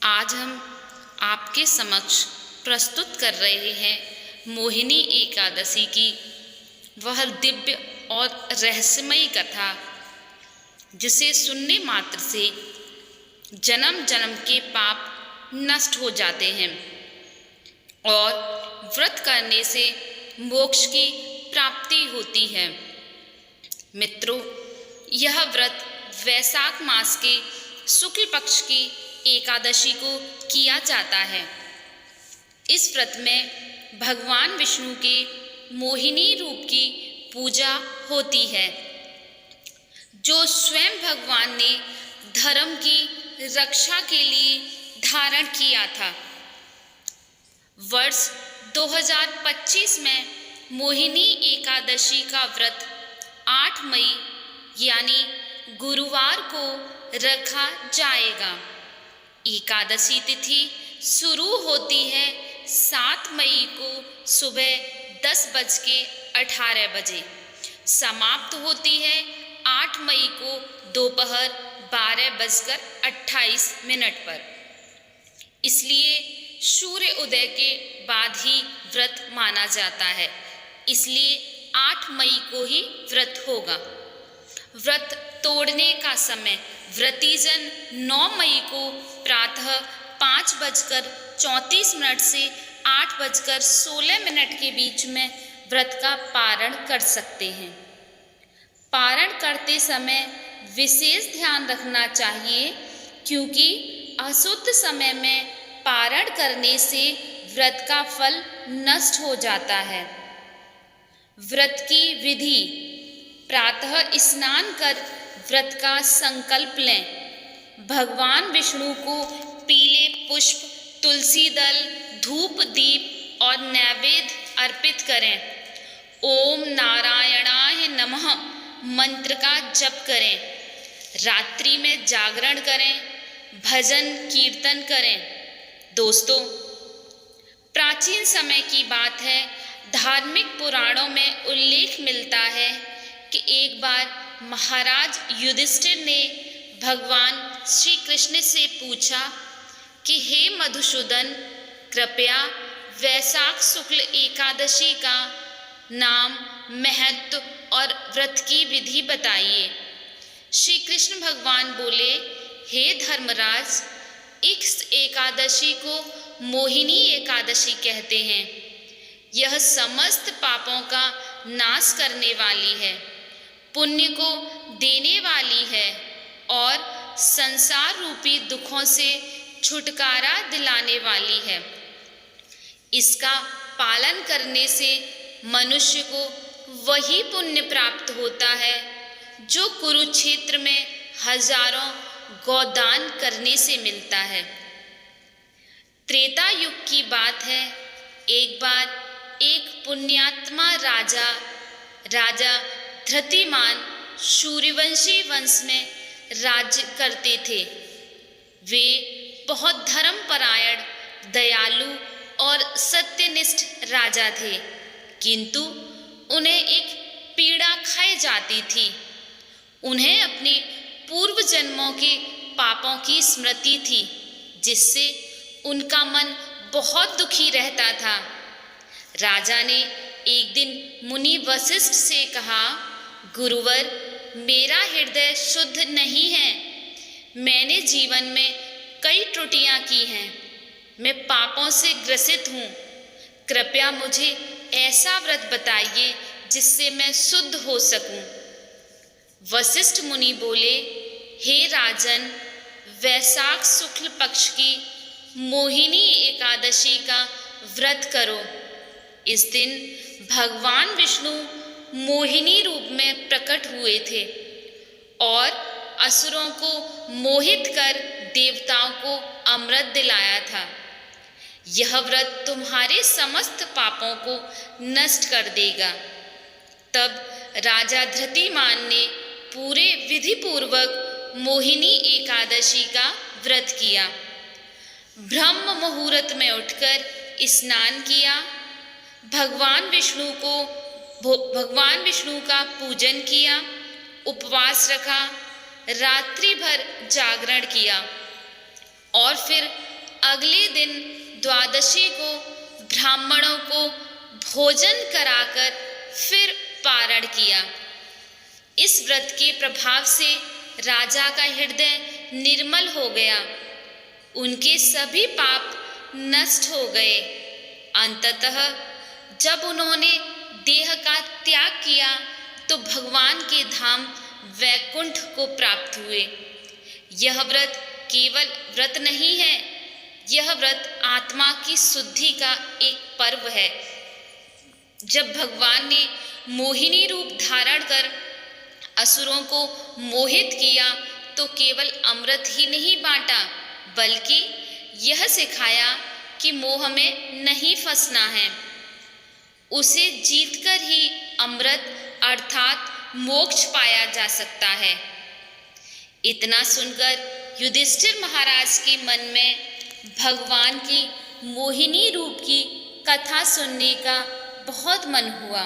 आज हम आपके समक्ष प्रस्तुत कर रहे हैं मोहिनी एकादशी की वह दिव्य और रहस्यमयी कथा, जिसे सुनने मात्र से जन्म जन्म के पाप नष्ट हो जाते हैं और व्रत करने से मोक्ष की प्राप्ति होती है। मित्रों, यह व्रत वैशाख मास के शुक्ल पक्ष की एकादशी को किया जाता है। इस व्रत में भगवान विष्णु के मोहिनी रूप की पूजा होती है, जो स्वयं भगवान ने धर्म की रक्षा के लिए धारण किया था। वर्ष 2025 में मोहिनी एकादशी का व्रत 8 मई यानी गुरुवार को रखा जाएगा। एकादशी तिथि शुरू होती है 7 मई को सुबह 10:18 समाप्त होती है 8 मई को दोपहर 12:28 पर। इसलिए सूर्य उदय के बाद ही व्रत माना जाता है, इसलिए 8 मई को ही व्रत होगा। व्रत तोड़ने का समय व्रतीजन 9 मई को प्रातः 5:34 से 8:16 के बीच में व्रत का पारण कर सकते हैं। पारण करते समय विशेष ध्यान रखना चाहिए, क्योंकि अशुद्ध समय में पारण करने से व्रत का फल नष्ट हो जाता है। व्रत की विधि: प्रातः स्नान कर व्रत का संकल्प लें। भगवान विष्णु को पीले पुष्प, तुलसी दल, धूप, दीप और नैवेद्य अर्पित करें। ओम नारायणाय नमः मंत्र का जप करें। रात्रि में जागरण करें, भजन कीर्तन करें। दोस्तों, प्राचीन समय की बात है, धार्मिक पुराणों में उल्लेख मिलता है कि एक बार महाराज युधिष्ठिर ने भगवान श्री कृष्ण से पूछा कि हे मधुसूदन, कृपया वैशाख शुक्ल एकादशी का नाम, महत्व और व्रत की विधि बताइए। श्री कृष्ण भगवान बोले, हे धर्मराज, इस एकादशी को मोहिनी एकादशी कहते हैं। यह समस्त पापों का नाश करने वाली है, पुण्य को देने वाली है और संसार रूपी दुखों से छुटकारा दिलाने वाली है। इसका पालन करने से मनुष्य को वही पुण्य प्राप्त होता है जो कुरुक्षेत्र में हजारों गोदान करने से मिलता है। त्रेता युग की बात है, एक बार एक पुण्यात्मा राजा धृतिमान सूर्यवंशी वंश में राज्य करते थे। वे बहुत धर्मपरायण, दयालु और सत्यनिष्ठ राजा थे, किंतु उन्हें एक पीड़ा खाई जाती थी। उन्हें अपने पूर्व जन्मों के पापों की स्मृति थी, जिससे उनका मन बहुत दुखी रहता था। राजा ने एक दिन मुनि वशिष्ठ से कहा, गुरुवर, मेरा हृदय शुद्ध नहीं है। मैंने जीवन में कई त्रुटियां की हैं। मैं पापों से ग्रसित हूँ। कृपया मुझे ऐसा व्रत बताइए जिससे मैं शुद्ध हो सकूं। वशिष्ठ मुनि बोले, हे राजन, वैशाख शुक्ल पक्ष की मोहिनी एकादशी का व्रत करो। इस दिन भगवान विष्णु मोहिनी रूप में प्रकट हुए थे और असुरों को मोहित कर देवताओं को अमृत दिलाया था। यह व्रत तुम्हारे समस्त पापों को नष्ट कर देगा। तब राजा धृतिमान ने पूरे विधि पूर्वक मोहिनी एकादशी का व्रत किया। ब्रह्म मुहूर्त में उठकर स्नान किया, भगवान विष्णु का पूजन किया, उपवास रखा, रात्रि भर जागरण किया और फिर अगले दिन द्वादशी को ब्राह्मणों को भोजन कराकर फिर पारण किया। इस व्रत के प्रभाव से राजा का हृदय निर्मल हो गया, उनके सभी पाप नष्ट हो गए। अंततः जब उन्होंने देह का त्याग किया तो भगवान के धाम वैकुंठ को प्राप्त हुए। यह व्रत केवल व्रत नहीं है, यह व्रत आत्मा की शुद्धि का एक पर्व है। जब भगवान ने मोहिनी रूप धारण कर असुरों को मोहित किया तो केवल अमृत ही नहीं बांटा, बल्कि यह सिखाया कि मोह में नहीं फंसना है। उसे जीतकर ही अमृत अर्थात मोक्ष पाया जा सकता है। इतना सुनकर युधिष्ठिर महाराज के मन में भगवान की मोहिनी रूप की कथा सुनने का बहुत मन हुआ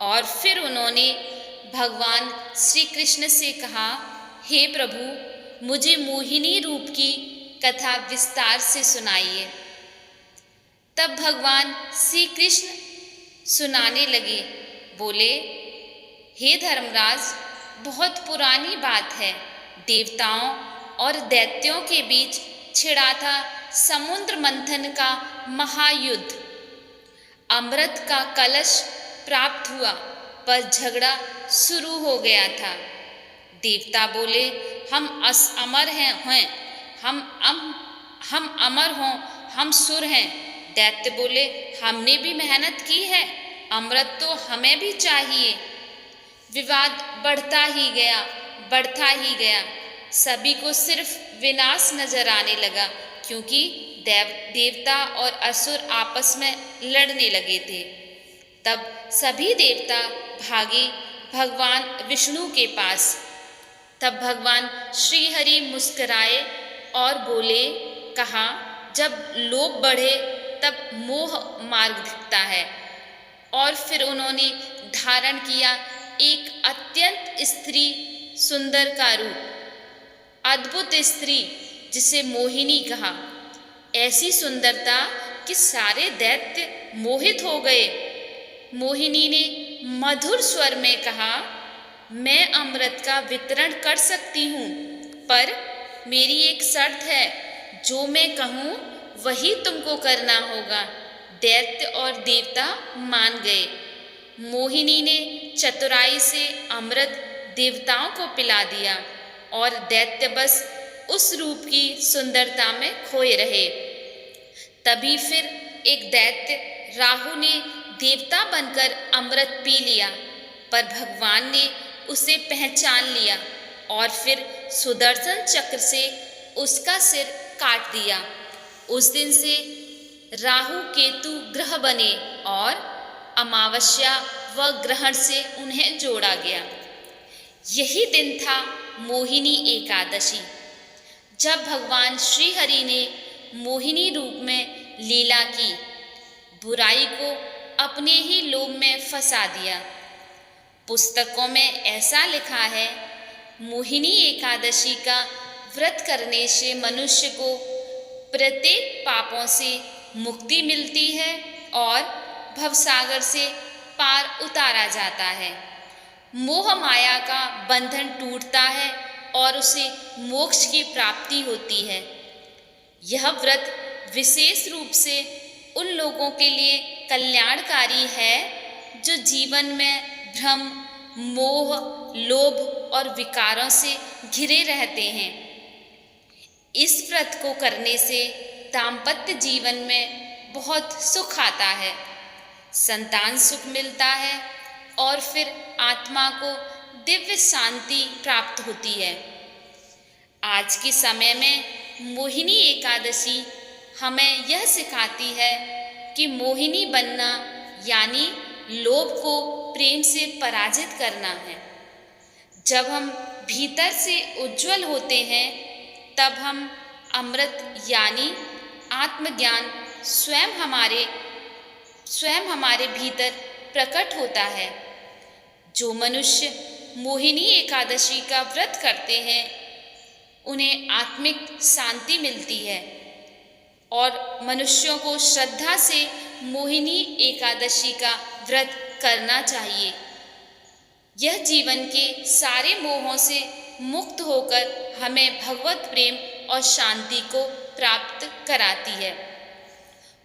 और फिर उन्होंने भगवान श्री कृष्ण से कहा, हे प्रभु, मुझे मोहिनी रूप की कथा विस्तार से सुनाइए। तब भगवान श्री कृष्ण सुनाने लगे, बोले, हे धर्मराज, बहुत पुरानी बात है। देवताओं और दैत्यों के बीच छिड़ा था समुद्र मंथन का महायुद्ध। अमृत का कलश प्राप्त हुआ पर झगड़ा शुरू हो गया था। देवता बोले, हम अमर हैं, हम अमर हों, हम सुर हैं। दैत्य बोले, हमने भी मेहनत की है, अमृत तो हमें भी चाहिए। विवाद बढ़ता ही गया। सभी को सिर्फ विनाश नजर आने लगा, क्योंकि देवता और असुर आपस में लड़ने लगे थे। तब सभी देवता भागे भगवान विष्णु के पास। तब भगवान श्री हरि मुस्कुराए और बोले, कहा, जब लोभ बढ़े तब मोह मार्ग दिखता है। और फिर उन्होंने धारण किया एक अत्यंत स्त्री सुंदर का रूप, अद्भुत स्त्री जिसे मोहिनी कहा। ऐसी सुंदरता कि सारे दैत्य मोहित हो गए। मोहिनी ने मधुर स्वर में कहा, मैं अमृत का वितरण कर सकती हूँ, पर मेरी एक शर्त है, जो मैं कहूँ वही तुमको करना होगा। दैत्य और देवता मान गए। मोहिनी ने चतुराई से अमृत देवताओं को पिला दिया और दैत्य बस उस रूप की सुंदरता में खोए रहे। तभी फिर एक दैत्य राहु ने देवता बनकर अमृत पी लिया, पर भगवान ने उसे पहचान लिया और फिर सुदर्शन चक्र से उसका सिर काट दिया। उस दिन से राहु केतु ग्रह बने और अमावस्या व ग्रहण से उन्हें जोड़ा गया। यही दिन था मोहिनी एकादशी, जब भगवान श्री हरि ने मोहिनी रूप में लीला की, बुराई को अपने ही लोभ में फंसा दिया। पुस्तकों में ऐसा लिखा है, मोहिनी एकादशी का व्रत करने से मनुष्य को प्रत्येक पापों से मुक्ति मिलती है और भवसागर से पार उतारा जाता है। मोह माया का बंधन टूटता है और उसे मोक्ष की प्राप्ति होती है। यह व्रत विशेष रूप से उन लोगों के लिए कल्याणकारी है जो जीवन में भ्रम, मोह, लोभ और विकारों से घिरे रहते हैं। इस व्रत को करने से दाम्पत्य जीवन में बहुत सुख आता है, संतान सुख मिलता है और फिर आत्मा को दिव्य शांति प्राप्त होती है। आज के समय में मोहिनी एकादशी हमें यह सिखाती है कि मोहिनी बनना यानी लोभ को प्रेम से पराजित करना है। जब हम भीतर से उज्जवल होते हैं, तब हम अमृत यानी आत्मज्ञान स्वयं हमारे भीतर प्रकट होता है। जो मनुष्य मोहिनी एकादशी का व्रत करते हैं, उन्हें आत्मिक शांति मिलती है। और मनुष्यों को श्रद्धा से मोहिनी एकादशी का व्रत करना चाहिए। यह जीवन के सारे मोहों से मुक्त होकर हमें भगवत प्रेम और शांति को प्राप्त कराती है।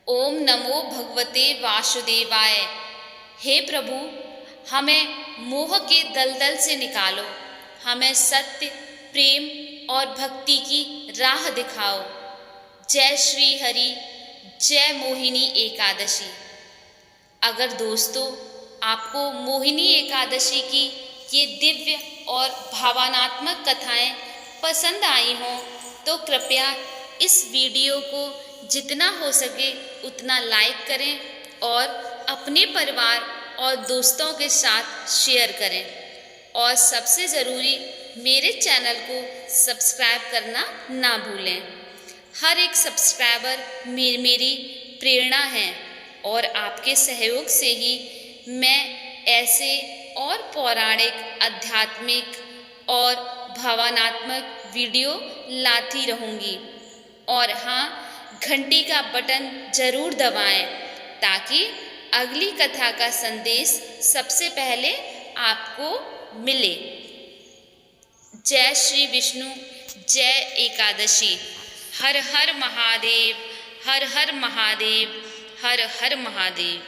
ओम नमो भगवते वासुदेवाय। हे प्रभु, हमें मोह के दलदल से निकालो, हमें सत्य, प्रेम और भक्ति की राह दिखाओ। जय श्री हरि, जय मोहिनी एकादशी। अगर दोस्तों आपको मोहिनी एकादशी की ये दिव्य और भावनात्मक कथाएं पसंद आई हों तो कृपया इस वीडियो को जितना हो सके उतना लाइक करें और अपने परिवार और दोस्तों के साथ शेयर करें। और सबसे ज़रूरी, मेरे चैनल को सब्सक्राइब करना ना भूलें। हर एक सब्सक्राइबर मेरी प्रेरणा है और आपके सहयोग से ही मैं ऐसे और पौराणिक, आध्यात्मिक और भावनात्मक वीडियो लाती रहूँगी। और हाँ, घंटी का बटन ज़रूर दबाएं ताकि अगली कथा का संदेश सबसे पहले आपको मिले। जय श्री विष्णु, जय एकादशी। हर हर महादेव, हर हर महादेव, हर हर महादेव।